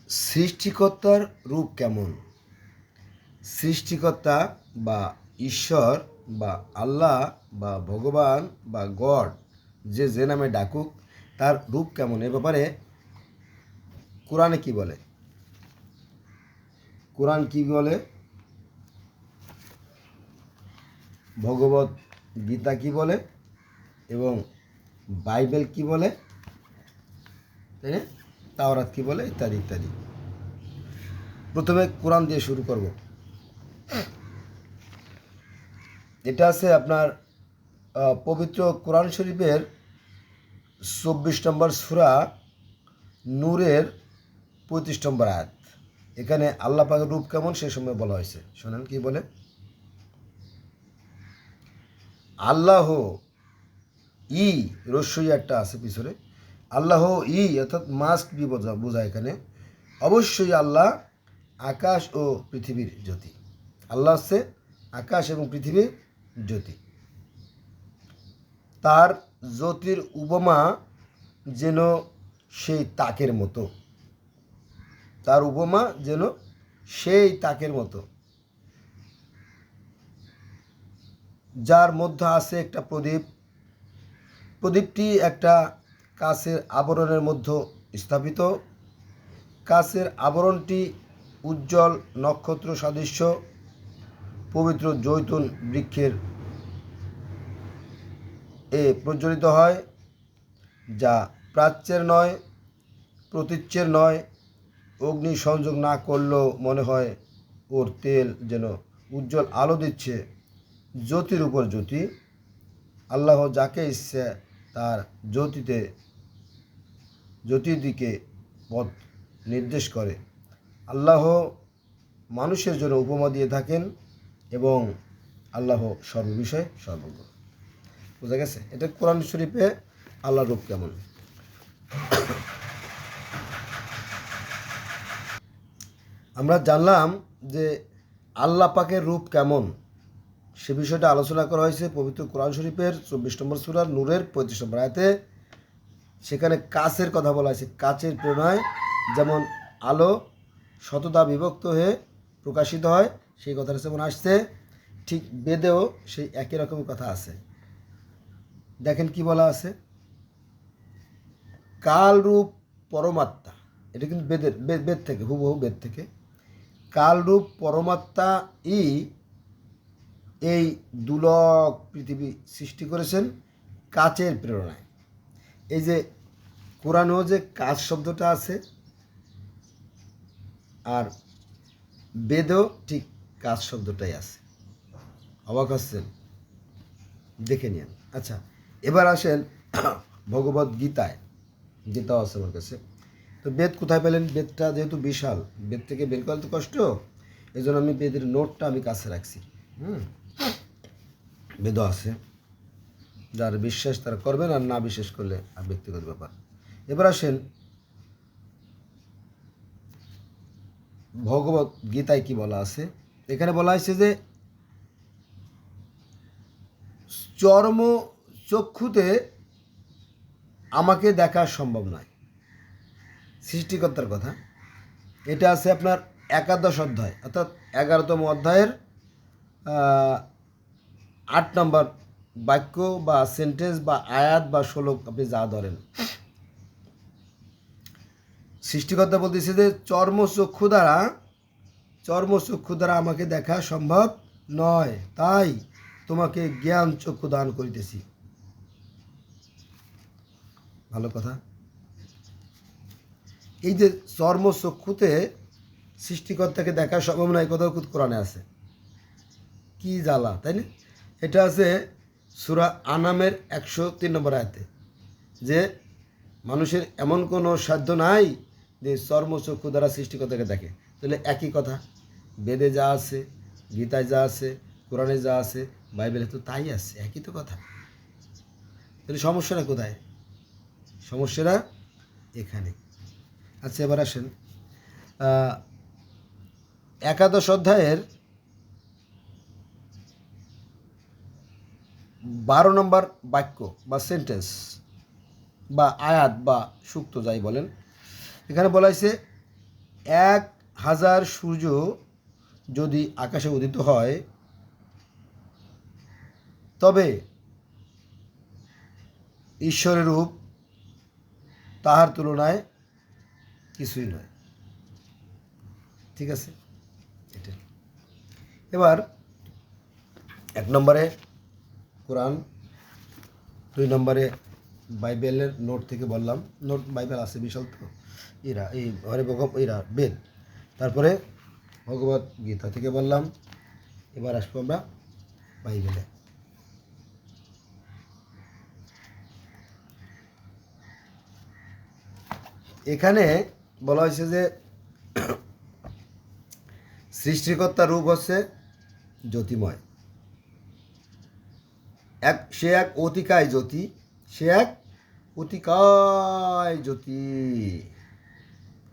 সৃষ্টিকর্তার রূপ কেমন? সৃষ্টিকর্তা বা ঈশ্বর বা আল্লাহ বা ভগবান বা গড যে নামে ডাকুক, তার রূপ কেমন এ ব্যাপারে কোরআনে কি বলে? কোরআন কি বলে, ভগবত গীতা কি বলে এবং বাইবেল কি বলে, তাই না, তাওরাত কি বলে, ইত্যাদি ইত্যাদি। প্রথমে কোরআন দিয়ে শুরু করব। এটা আছে আপনার পবিত্র কোরআন শরীফের 24 নম্বর সূরা নূরের 35 নম্বর আয়াত। এখানে আল্লাহ পাকের রূপ কেমন সে সময় বলা হয়েছে। শোনেন কি বলে, আল্লাহ ই রস্যই একটা আছে পিছনে, আল্লাহ ই অর্থাৎ মাস্ট বি বোঝায় এখানে। অবশ্যই আল্লাহ আকাশ ও পৃথিবীর জ্যোতি। আল্লাহ হচ্ছে আকাশ এবং পৃথিবীর জ্যোতি। তার জ্যোতির উপমা যেন সেই তাকের মতো, তার উপমা যেন সেই তাকের মতো, যার মধ্যে আছে একটা প্রদীপ। প্রদীপটি একটা কাচের আবরণের মধ্যে স্থাপিত। কাচের আবরণটি উজ্জ্বল নক্ষত্র সদৃশ্য পবিত্র জৈতুন বৃক্ষের প্রজ্বলিত হয়, যা প্রাচ্যের নয়, প্রতীচ্যের নয়। অগ্নি সংযোগ না করলেও মনে হয় ওর তেল যেন উজ্জ্বল আলো দিচ্ছে, জ্যোতির উপর জ্যোতি। আল্লাহ যাকে ইচ্ছে তার জ্যোতির দিকে পথ নির্দেশ করে। আল্লাহ মানুষের জন্য উপমা দিয়ে থাকেন এবং আল্লাহ সর্ববিষয়ে সর্বজ্ঞ। বোঝা গেছে? এটা কোরআন শরীফে আল্লাহর রূপ কেমন। আমরা জানলাম যে আল্লাহ পাকের রূপ কেমন, সে বিষয়টা আলোচনা করা হয়েছে পবিত্র কোরআন শরীফের 24 নম্বর সূরা নূরের 35 নম্বর আয়াতে। সেখানে কাচের কথা বলা হয়েছে। কাচের প্রেরণায় যেমন আলো শতদা বিভক্ত হয়ে প্রকাশিত হয়, সেই কথাটা যেমন আসছে, ঠিক বেদেও সেই একই রকমের কথা আছে। দেখেন কি বলা আছে, কালরূপ পরমাত্মা। এটা কিন্তু বেদ থেকে, হুবহু বেদ থেকে। কালরূপ পরমাত্মা এই দুলক পৃথিবী সৃষ্টি করেছেন কাচের প্রেরণায়। এই যে কোরআনেও যে কাচ শব্দটা আছে, আর বেদেও ঠিক কাচ শব্দটাই আছে। অবাক হচ্ছেন? দেখে নিন। আচ্ছা, এবার আসেন ভগবত গীতায়। গীতাও আছে আমার কাছে। তো বেদ কোথায় পেলেন? বেদটা যেহেতু বিশাল, বেদ থেকে বের করা তো কষ্ট, এই জন্য আমি বেদের নোটটা আমি কাছে রাখছি। বেদও আছে, যার বিশ্বাস তারা করবেন, আর না বিশ্বাস করলে আর ব্যক্তিগত ব্যাপার। এবার আসেন ভগবত গীতায় কি বলা আছে। এখানে বলা হয়েছে যে চর্ম চক্ষুতে আমাকে দেখা সম্ভব নয়। সৃষ্টিকর্তার কথা। এটা আছে আপনার 11 অধ্যায়, অর্থাৎ 11তম অধ্যায়ের 8 নম্বর বাক্য বা সেন্টেন্স বা আয়াত বা শ্লোক, আপনি যা ধরেন। সৃষ্টিকর্তা বলতেছে যে চর্মচক্ষু দ্বারা আমাকে দেখা সম্ভব নয়, তাই তোমাকে জ্ঞান চক্ষু দান করিতেছি। ভালো কথা। এই যে চর্মচক্ষুতে সৃষ্টিকর্তাকে দেখা সম্ভব নয়, কোথাও কোরআনে আছে। কি জ্বালা, তাই না? এটা আছে সূরা আনামের 103 নম্বর আয়াতে, যে মানুষের এমন কোনো সাধ্য নাই যে চর্মচক্ষু দ্বারা সৃষ্টিকর্তাকে দেখে। তাহলে একই কথা, বেদে যা আছে, গীতায় যা আছে, কোরআনে যা আছে, বাইবেলে তো তাই আছে, একই তো কথা। তাহলে সমস্যাটা কোথায়? সমস্যাটা এখানে। আচ্ছা, এবার আসেন 11 অধ্যায়ের 12 নম্বর বাক্য বা সেন্টেন্স বা আয়াত বা সূক্ত যাই বলেন। এখানে বলা হয়েছে 1000 সূর্য যদি আকাশে উদিত হয় তবে ঈশ্বরের রূপ তাহার তুলনায় কিছুই নয়। ঠিক আছে, এটা এবার 1 নম্বরে কোরআন, 2 নম্বরে বাইবেলের নোট থেকে বললাম, নোট বাইবেল আছে বিশাল তো, এই বেদ, তারপরে ভগবত গীতা থেকে বললাম। এবার আসবো আমরা বাইবেলে। এখানে বলা হয়েছে যে সৃষ্টিকর্তার রূপ হচ্ছে জ্যোতিময়, সে এক অতিকায় জ্যোতি, সে এক অতিকায় জ্যোতি,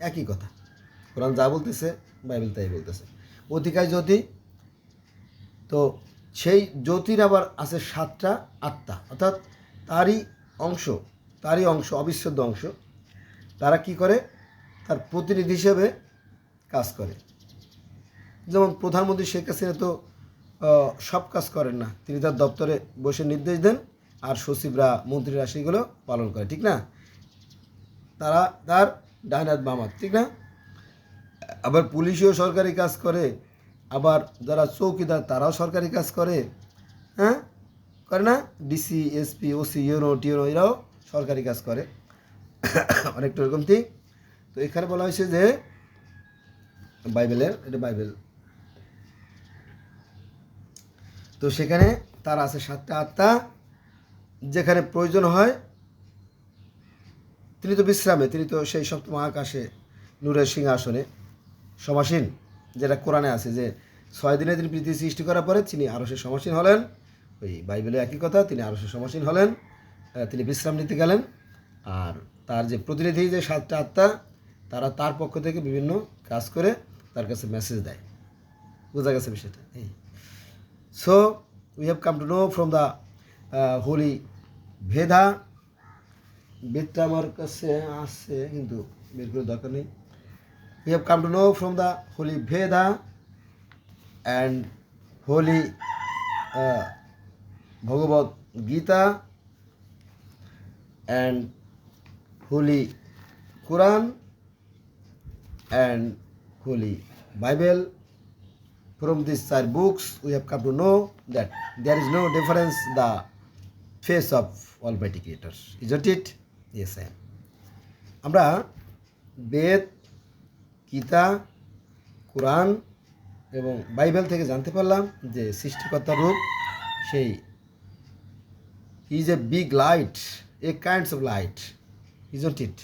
একই কথা। কোরআন যা বলতেছে বাইবেল তাই বলতেছে, অতিকায় জ্যোতি। তো সেই জ্যোতির আবার আছে 7টা আত্মা, অর্থাৎ তারই অংশ, অবিচ্ছেদ্য অংশ। তারা কি করে? তার প্রতিনিধি হিসেবে কাজ করে। যেমন প্রধানমন্ত্রী শেখ হাসিনা তো সব কাজ করেন না, তিনি তার দপ্তরে বসে নির্দেশ দেন আর সচিবরা, মন্ত্রীরা সেগুলো পালন করে, ঠিক না? তারা তার ডান হাত বাম হাত, ঠিক না? আবার পুলিশও সরকারি কাজ করে, আবার যারা চৌকিদার তারাও সরকারি কাজ করে, হ্যাঁ, করে না? ডিসি, এসপি, ওসি, ইউনো, টিউনো এরাও সরকারি কাজ করে, অনেকটা এরকম ঠিক। তো এখানে বলা হয়েছে যে বাইবেলের, এটা বাইবেল, তো সেখানে তার আছে 7টা আত্মা। যেখানে প্রয়োজন হয় তিনি তো বিশ্রামে, তিনি তো সেই সপ্তম আকাশে নূরের সিংহাসনে সমাসীন, যেটা কোরআনে আছে যে 6 দিনে তিনি পৃথিবী সৃষ্টি করার পরে তিনি আরশে সমাসীন হলেন। ওই বাইবেলে একই কথা, তিনি আরশে সমাসীন হলেন, তিনি বিশ্রাম নিতে গেলেন। আর তার যে প্রতিনিধি, যে 7টা আত্মা, তারা তার পক্ষ থেকে বিভিন্ন কাজ করে তার কাছে মেসেজ দেয়। বোঝা গেছে বিষয়টা? এই so we have come to know from the holy Veda. বেদটা আমার কাছে আছে কিন্তু বের করে দরকার নেই। We have come to know from the Holy Veda and Holy Bhagavad Gita and Holy Quran and Holy Bible. From these 4 books, we have come to know that there is no difference in the face of Almighty Creator. Isn't it? Yes, I am. আমরা বেদ, গীতা, কোরআন এবং Bible থেকে জানতে পারলাম যে সৃষ্টিকর্তার রূপ সেই is a big light, A kinds of light, isn't it?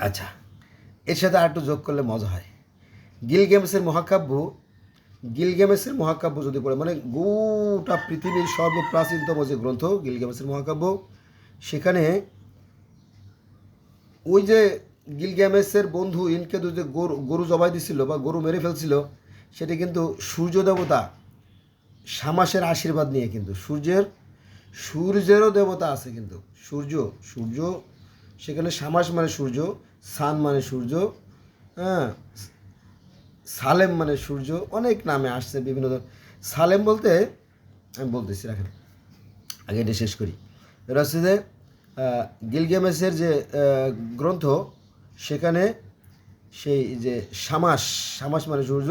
আচ্ছা, এর সাথে আর একটু যোগ করলে মজা হয়। গিলগেমেসের মহাকাব্য যদি পড়ে, মানে গোটা পৃথিবীর সর্বপ্রাচীনতম যে গ্রন্থ গিলগেমেসের মহাকাব্য, সেখানে ওই যে গিলগ্যামেসের বন্ধু ইনকেদু যে গরু জবাই দিছিল বা গরু মেরে ফেলছিল, সেটা কিন্তু সূর্য দেবতা শামাসের আশীর্বাদ নিয়ে, কিন্তু সূর্যেরও দেবতা আছে, কিন্তু সূর্য সেখানে শামাস মানে সূর্য, সান মানে সূর্য, হ্যাঁ, সালেম মানে সূর্য, অনেক নামে আসছে বিভিন্ন ধরনের। সালেম বলতে আমি বলতেছি, রাখেন আগে এটা শেষ করি। এটা হচ্ছে যে গিলগ্যামেসের যে গ্রন্থ, সেখানে সেই যে শামাস মানে সূর্য,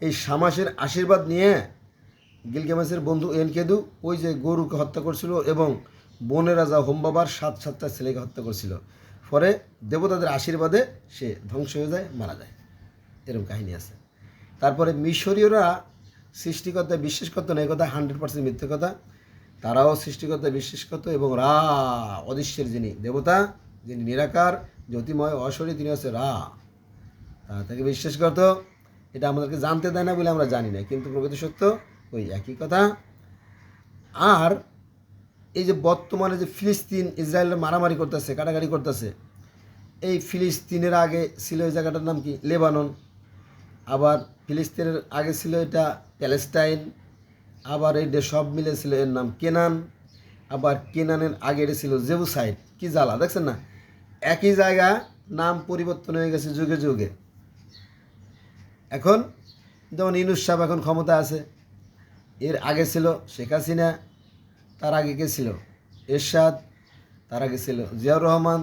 এই শামাসের আশীর্বাদ নিয়ে গিলগ্যামেসের বন্ধু এনকেদু ওই যে গরুকে হত্যা করছিল এবং বনের রাজা হোমবাবার 7টা ছেলেকে হত্যা করছিল। পরে দেবতাদের আশীর্বাদে সে ধ্বংস হয়ে যায়, মারা যায়, এরকম কাহিনী আছে। তারপরে মিশরীয়রা সৃষ্টিকর্তায় বিশ্বাস করতো না, এই কথা 100% মিথ্যে কথা। তারাও সৃষ্টিকর্তায় বিশ্বাস করতো এবং রা, অদৃশ্যের যিনি দেবতা, যিনি নিরাকার, জ্যোতিময়, অশরী, তিনি হচ্ছে রা, তাকে বিশ্বাস করতো। এটা আমাদেরকে জানতে দেয় না বলে আমরা জানি না, কিন্তু প্রকৃত সত্য ওই একই কথা। আর এই যে বর্তমানে যে ফিলিস্তিন ইসরায়েলের মারামারি করতেছে, কাটাকাটি করতেছে, এই ফিলিস্তিনের আগে ছিল এই জায়গাটার নাম কি? লেবানন। আবার ফিলিস্তিনের আগে ছিল এটা প্যালেস্টাইন। আবার এই সব মিলে ছিল এর নাম কেনান। আবার কেনানের আগে এটা ছিল জেবুসাইড। কি জ্বালা দেখছেন না? একই জায়গা নাম পরিবর্তন হয়ে গেছে যুগে যুগে। এখন যেমন ইউনূস সাহেব এখন ক্ষমতা আছে, এর আগে ছিল শেখ হাসিনা, তার আগে কে ছিল এরশাদ, তার আগে ছিল জিয়াউর রহমান,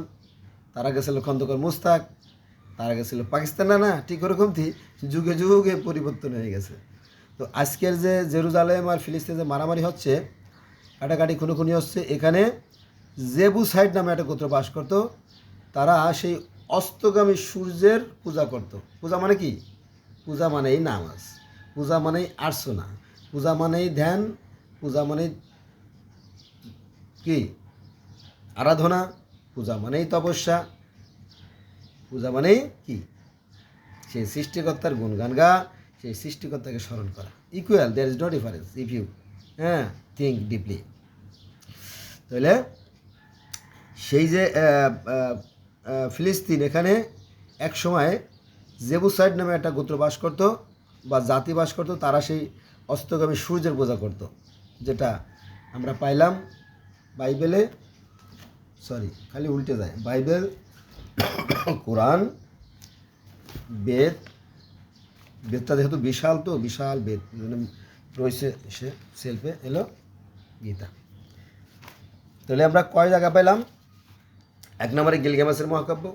তার আগে ছিল খন্দকার মুস্তাক, তার আগে ছিল পাকিস্তান। না ঠিক ওরকমই যুগে যুগে পরিবর্তন হয়ে গেছে। তো আজকের যে জেরুজালেম আর ফিলিস্তিনে যে মারামারি হচ্ছে, কাটাকাটি খুনোখুনি হচ্ছে, এখানে জেবুসাইড নামে একটা গোত্র বাস করতো। তারা সেই অস্তগামী সূর্যের পূজা করত। পূজা মানে কি? পূজা মানেই নামাজ, পূজা মানেই আর্চনা, পূজা মানেই ধ্যান, পূজা মানেই কি আরাধনা, পূজা মানেই তপস্যা, পূজা মানেই কি সেই সৃষ্টিকর্তার গুণগান গা, সেই সৃষ্টিকর্তাকে স্মরণ করা। Equal, there is no difference if you think deeply. তাহলে সেই যে ফিলিস্তিন, এখানে এক সময় জেবুসাইড নামে একটা গোত্র বাস করত বা জাতি বাস করত। তারা সেই অস্তগামী সূর্যের পূজা করত, যেটা আমরা পাইলাম বাইবেলে, খালি উল্টে যায়, বাইবেল, কোরআন, বেদ। বেদটা যেহেতু বিশাল, তো বিশাল বেদ রয়েছে সে সেলফে এলো গীতা। তাহলে আমরা কয় জায়গা পেলাম? 1 নম্বরে গিলগামেশের মহাকাব্য,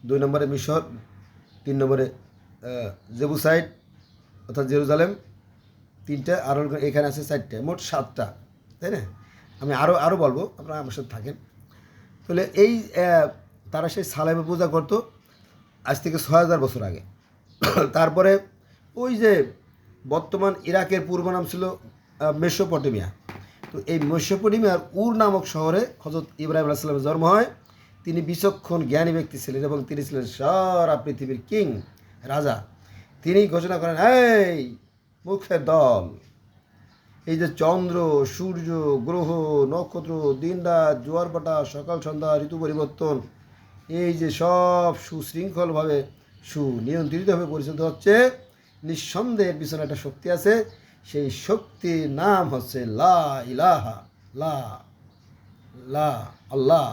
2 নম্বরে মিশর, 3 নম্বরে জেবুসাইড অর্থাৎ জেরুজালেম, 3টে, আর এখানে আছে 4টে, মোট 7টা, তাই না? আমি আরও বলবো, আপনারা আমার সাথে থাকেন। তাহলে এই তারা সেই সালেমে পূজা করতো আজ থেকে 6000 বছর আগে। তারপরে ওই যে বর্তমান ইরাকের পূর্ব নাম ছিল মেসোপটেমিয়া। তো এই মেসোপটেমিয়ার উর নামক শহরে হযরত ইব্রাহিম আলাইহিস সালামের জন্ম হয়। তিনি বিচক্ষণ জ্ঞানী ব্যক্তি ছিলেন এবং তিনি ছিলেন সারা পৃথিবীর কিং, রাজা। তিনি ঘোষণা করেন, এই মুখের দল, এই যে চন্দ্র, সূর্য, গ্রহ, নক্ষত্র, দিন রাত, জোয়ার ভাটা, সকাল সন্ধ্যা, ঋতু পরিবর্তন, এই যে সব সুশৃঙ্খলভাবে সুনিয়ন্ত্রিতভাবে পরিচালিত হচ্ছে, নিঃসন্দেহের পিছনে একটা শক্তি আছে। সেই শক্তির নাম হচ্ছে লা ইলাহা, লা আল্লাহ,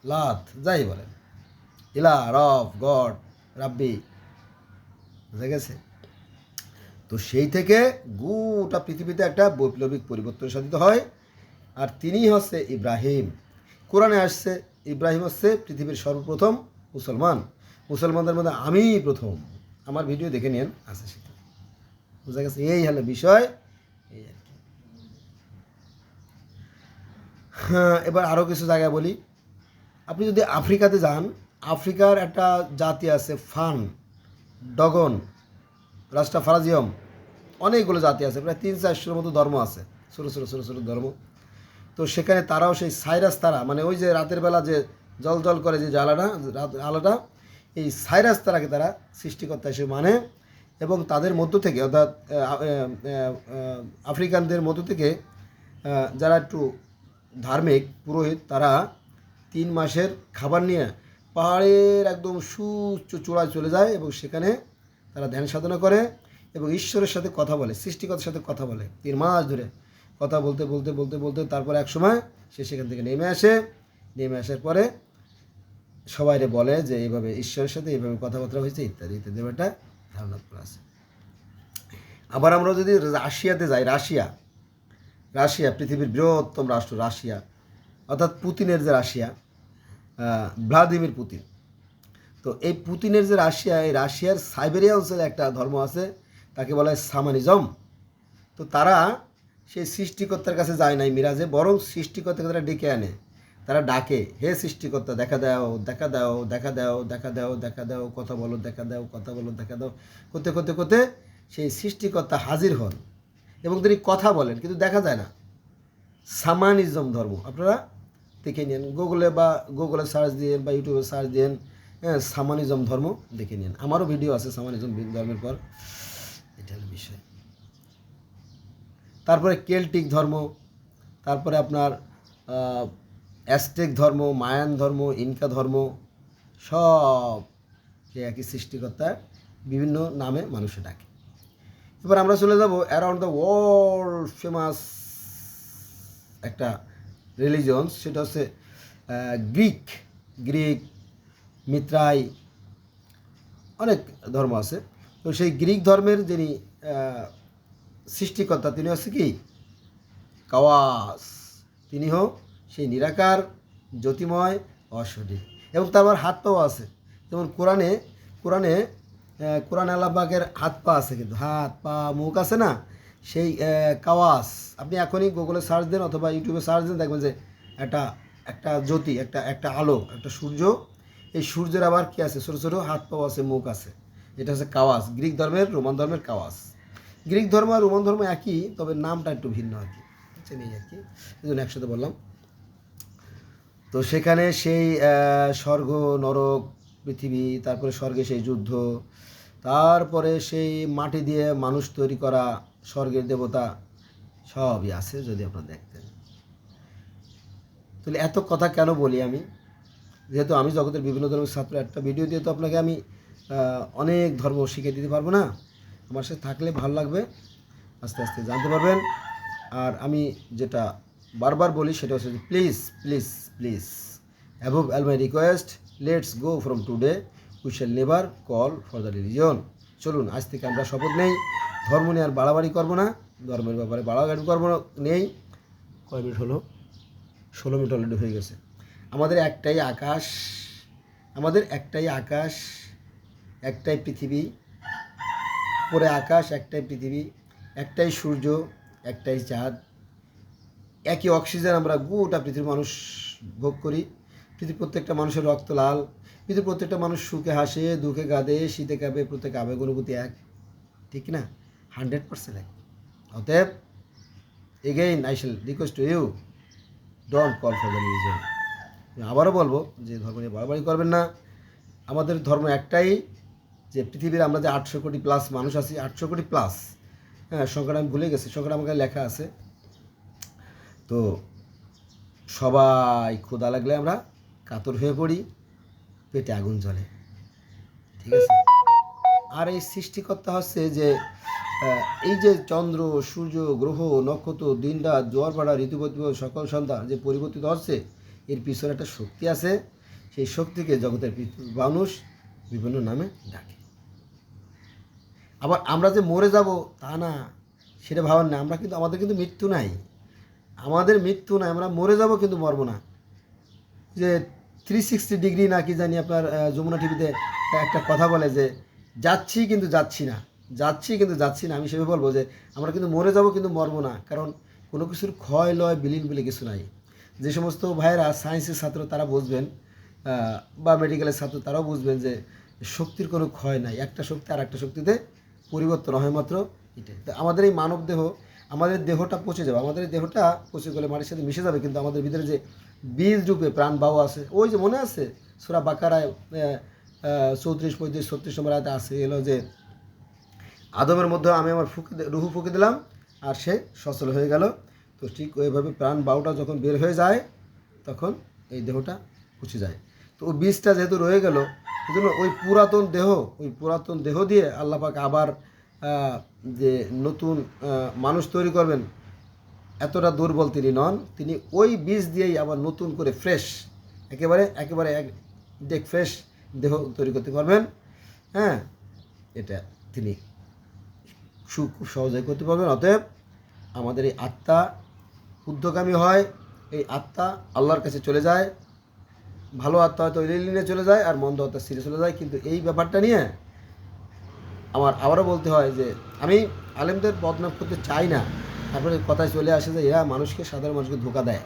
লাত, যাই বলেন, ইলা, রব, গড, রাব্বি, বুঝা গেছে? তো সেই থেকে গোটা পৃথিবীতে একটা বৈপ্লবিক পরিবর্তন সাধিত হয়। আর তিনি হচ্ছে ইব্রাহিম। কোরআনে আসছে ইব্রাহিম হচ্ছে পৃথিবীর সর্বপ্রথম মুসলমান। মুসলমানদের মধ্যে আমি প্রথম। আমার ভিডিও দেখে নিন, আছে সেখানে, বুঝা গেছে? এই হলো বিষয়, এই আর কি। হ্যাঁ, এবার আরও কিছু জায়গায় বলি। আপনি যদি আফ্রিকাতে যান, আফ্রিকার একটা জাতি আছে ফান, ডগন, রাস্টাফারাজিয়াম, অনেকগুলো জাতি আছে, প্রায় 300-400 মতো ধর্ম আছে, ছোটো ছোটো ছোটো ছোটো ধর্ম। তো সেখানে তারাও সেই সাইরাস তারা, মানে ওই যে রাতের বেলা যে জল জল করে যে আলোটা, এই সাইরাস তারাকে তারা সৃষ্টিকর্তা হিসেবে মানে। এবং তাদের মধ্য থেকে, অর্থাৎ আফ্রিকানদের মধ্য থেকে যারা একটু ধার্মিক পুরোহিত, তারা 3 মাসের খাবার নিয়ে পাহাড়ের একদম সুউচ্চ চূড়ায় চলে যায় এবং সেখানে তারা ধ্যান সাধনা করে এবং ঈশ্বরের সাথে কথা বলে, সৃষ্টিকর্তার সাথে কথা বলে 3 মাস ধরে। কথা বলতে বলতে বলতে বলতে তারপরে এক সময় সে সেখান থেকে নেমে আসে। নেমে আসার পরে সবাইরে বলে যে এইভাবে ঈশ্বরের সাথে এইভাবে কথাবার্তা হয়েছে, ইত্যাদি ইত্যাদি একটা ধারণা আছে। আবার আমরা যদি রাশিয়াতে যাই, রাশিয়া পৃথিবীর বৃহত্তম রাষ্ট্র, রাশিয়া অর্থাৎ পুতিনের যে রাশিয়া, ভ্লাদিমির পুতিন। তো এই পুতিনের যে রাশিয়া, এই রাশিয়ার সাইবেরিয়া অঞ্চলে একটা ধর্ম আছে, তাকে বলা হয় সামানিজম। তো তারা সেই সৃষ্টিকর্তার কাছে যায় নাই মিরাজে, বরং সৃষ্টিকর্তাকে তারা ডেকে আনে। তারা ডাকে, হে সৃষ্টিকর্তা, দেখা দাও, দেখা দাও, দেখা দাও, দেখা দাও, দেখা দাও, কথা বলো, দেখা দাও, কথা বলো, দেখা দাও, করতে করতে করতে সেই সৃষ্টিকর্তা হাজির হন এবং তিনি কথা বলেন, কিন্তু দেখা যায় না। সামানিজম ধর্ম আপনারা দেখে নিন, গুগলে সার্চ দিয়েন বা ইউটিউবে সার্চ দিয়েন, হ্যাঁ, সামানিজম ধর্ম দেখে নিন। আমারও ভিডিও আছে সামানিজম ধর্মের পর, এটা হলো বিষয়। তারপরে কেল্টিক ধর্ম, তারপরে আপনার অ্যাজটেক ধর্ম, মায়ান ধর্ম, ইনকা ধর্ম, সব সে একই সৃষ্টিকর্তার বিভিন্ন নামে মানুষে ডাকে। এবার আমরা চলে যাব অ্যারাউন্ড দ্য ওয়ার্ল্ড ফেমাস একটা রিলিজিয়ন, সেটা হচ্ছে গ্রিক মিত্রাই, অনেক ধর্ম আছে। তো সেই গ্রিক ধর্মের যিনি সৃষ্টিকর্তা তিনি হচ্ছে কি কাওয়াস, তিনি হোক সেই নিরাকার জ্যোতিময় অশরীর, এবং তারপর হাত পাও আছে। যেমন কোরআনে কোরআনে কোরআন আল্লাহবাকের হাত পা আছে, কিন্তু হাত পা মুখ আছে না, সেই কাওয়াস। আপনি এখনই গুগলে সার্চ দেন অথবা ইউটিউবে সার্চ দেন, দেখবেন যে একটা একটা জ্যোতি, একটা একটা আলো, একটা সূর্য। এই সূর্যের আবার কী আছে, ছোটো ছোটো হাত পাও আছে, মুখ আছে। এটা হচ্ছে কাওয়াস, গ্রিক ধর্মের, রোমান ধর্মের কাওয়াস। গ্রিক ধর্ম আর রোমান ধর্ম একই, তবে নামটা একটু ভিন্ন আর কি, বুঝছেন, এই আর কি, এই জন্য একসাথে বললাম। তো সেখানে সেই স্বর্গ, নরক, পৃথিবী, তারপরে স্বর্গে সেই যুদ্ধ, তারপরে সেই মাটি দিয়ে মানুষ তৈরি করা স্বর্গের দেবতা, সবই আছে যদি আপনারা দেখতেন। তাহলে এত কথা কেন বলি আমি? যেহেতু আমি জগতের বিভিন্ন ধর্মের ছাত্র, একটা ভিডিও দিয়ে তো আপনাকে আমি অনেক ধর্ম শিখিয়ে দিতে পারবো না। আমার সাথে থাকলে ভালো লাগবে, আস্তে আস্তে জানতে পারবেন। আর আমি যেটা বারবার বলি সেটা হচ্ছে যে please please please, above all my request, let's go from today, we shall never call for the religion. চলুন আজ থেকে আমরা শপথ নেই, ধর্ম নিয়ে আর বাড়াবাড়ি করবো না, ধর্মের ব্যাপারে বাড়াবাড়ি করবো নেই। কয় মিনিট হলো? 16 মিনিট অলরেডি হয়ে গেছে। আমাদের একটাই আকাশ, আমাদের একটাই আকাশ, একটাই পৃথিবী, পরে আকাশ, একটাই পৃথিবী, একটাই সূর্য, একটাই চাঁদ, একই অক্সিজেন আমরা গোটা পৃথিবীর মানুষ ভোগ করি। পৃথিবীর প্রত্যেকটা মানুষের রক্ত লাল, পৃথিবীর প্রত্যেকটা মানুষ সুখে হাসে, দুঃখে কাঁদে, শীতে কাঁপে, প্রত্যেক আবেগ অনুভূতি এক, ঠিক না? 100% এক। অতএব again I shall request to you, don't call for the religion. আবারও বলবো যে ধর্ম নিয়ে বাড়াবাড়ি করবেন না। আমাদের ধর্ম একটাই, যে পৃথিবীর আমরা যে 800 কোটি প্লাস মানুষ আছি, 800 কোটি প্লাস, হ্যাঁ সংখ্যাটা আমি ভুলে গেছি, সংখ্যাটা আমার কাছে লেখা আছে। তো সবাই ক্ষুধা লাগলে আমরা কাতর হয়ে পড়ি, পেটে আগুন জ্বলে, ঠিক আছে? আর এই সৃষ্টিকর্তা হচ্ছে যে এই যে চন্দ্র, সূর্য, গ্রহ, নক্ষত্র, দিন রাত, জোয়ার ভাড়া, ঋতুপতি, সকল সন্তান যে পরিবর্তিত হচ্ছে, এর পিছনে একটা শক্তি আছে। সেই শক্তিকে জগতের মানুষ বিভিন্ন নামে ডাকে। আবার আমরা যে মরে যাব তা না, সেটা ভাবার না। আমরা কিন্তু, আমাদের কিন্তু মৃত্যু নাই, আমাদের মৃত্যু নাই, আমরা মরে যাব কিন্তু মরবো না। যে 360 ডিগ্রি না কি জানি আপনার যমুনা টিভিতে একটা কথা বলে যে যাচ্ছি কিন্তু যাচ্ছি না, যাচ্ছি কিন্তু যাচ্ছি না। আমি সেভাবে বলবো যে আমরা কিন্তু মরে যাব কিন্তু মরবো না, কারণ কোনো কিছুর ক্ষয় লয় বিলীন বলে কিছু নাই। যে সমস্ত ভাইয়েরা সায়েন্সের ছাত্র তারা বুঝবেন, বা মেডিকেলের ছাত্র তারাও বুঝবেন যে শক্তির কোনো ক্ষয় নাই, একটা শক্তি আর একটা শক্তিতে পরিবর্তন হয় মাত্র, এটাই। তো আমাদের এই মানব দেহ, আমাদের দেহটা পচে যাবে, আমাদের দেহটা পচে গেলে মাটির সাথে মিশে যাবে, কিন্তু আমাদের ভিতরে যে বীজ রূপে প্রাণ বায়ু আছে, ওই যে মনে আছে সূরা বাকারায় 34, 35, 36 নম্বর আয়াতে আছে, এলো যে আদমের মধ্যে আমি আমার রুহু ফুঁকে দিলাম আর সে সচল হয়ে গেল। তো ঠিক ওইভাবে প্রাণ বায়ুটা যখন বের হয়ে যায় তখন এই দেহটা পচে যায়। তো ওই বীজটা যেহেতু রয়ে গেল, এই জন্য ওই পুরাতন দেহ দিয়ে আল্লাহ পাক আবার যে নতুন মানুষ তৈরি করবেন, এতটা দুর্বল তিনি নন, তিনি ওই বীজ দিয়েই আবার নতুন করে ফ্রেশ, একেবারে ফ্রেশ দেহ তৈরি করতে পারবেন। হ্যাঁ, এটা তিনি খুব সহজে করতে পারবেন। অতএব আমাদের এই আত্মা ঊর্ধ্বগামী হয়, এই আত্মা আল্লাহর কাছে চলে যায়। ভালো আত্মা হয়তো লিনে চলে যায় আর মন্দ আত্মা ছিঁড়ে চলে যায়। কিন্তু এই ব্যাপারটা নিয়ে আমার আবারও বলতে হয় যে আমি আলেমদের বদনাম করতে চাই না, তারপরে কথায় চলে আসে যে এরা মানুষকে, সাধারণ মানুষকে ধোঁকা দেয়,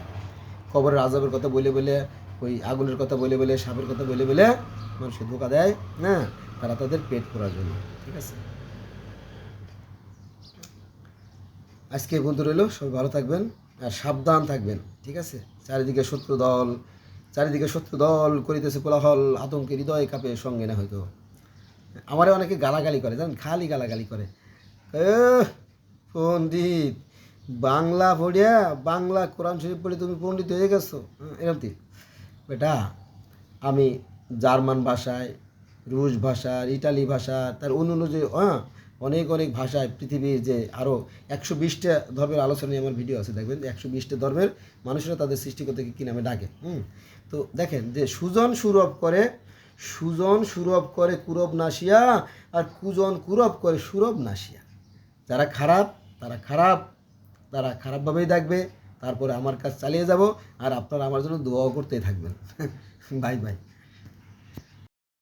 কবরের আযাবের কথা বলে বলে, ওই আগুনের কথা বলে বলে, সাপের কথা বলে বলে মানুষকে ধোঁকা দেয় না, তারা তাদের পেট ভরার জন্য, ঠিক আছে? আজকে এই পর্যন্ত রইল, সবাই ভালো থাকবেন আর সাবধান থাকবেন, ঠিক আছে? চারিদিকে শত্রু দল করিতেছে কোলাহল, আতঙ্কে হৃদয় কাঁপে, সঙ্গে না হয়তো। আমারে অনেকে গালাগালি করে, জানেন, খালি গালাগালি করে, পণ্ডিত বাংলা পড়িয়া, বাংলা কোরআন শরীফ পড়ে তুমি পণ্ডিত হয়ে গেছো, এরকম। বেটা, আমি জার্মান ভাষায়, রুশ ভাষার, ইটালি ভাষা, তার অন্য যে অনেক ভাষায় পৃথিবীর যে আরও 120টা ধর্মের আলোচনা নিয়ে আমার ভিডিও আছে, দেখবেন 120টা ধর্মের মানুষরা তাদের সৃষ্টিকর্তাকে কী নামে ডাকে। তো দেখেন যে সুজন সুরভ করে সুজন সুরভ করে কুরব নাসিয়া, আর কুজন কুরব করে সুরভ নাসিয়া। যারা খারাপ তারা খারাপভাবেই দেখবে, তারপরে আমার কাজ চালিয়ে যাব, আর আপনারা আমার জন্য দোয়াও করতেই থাকবেন। Bye bye.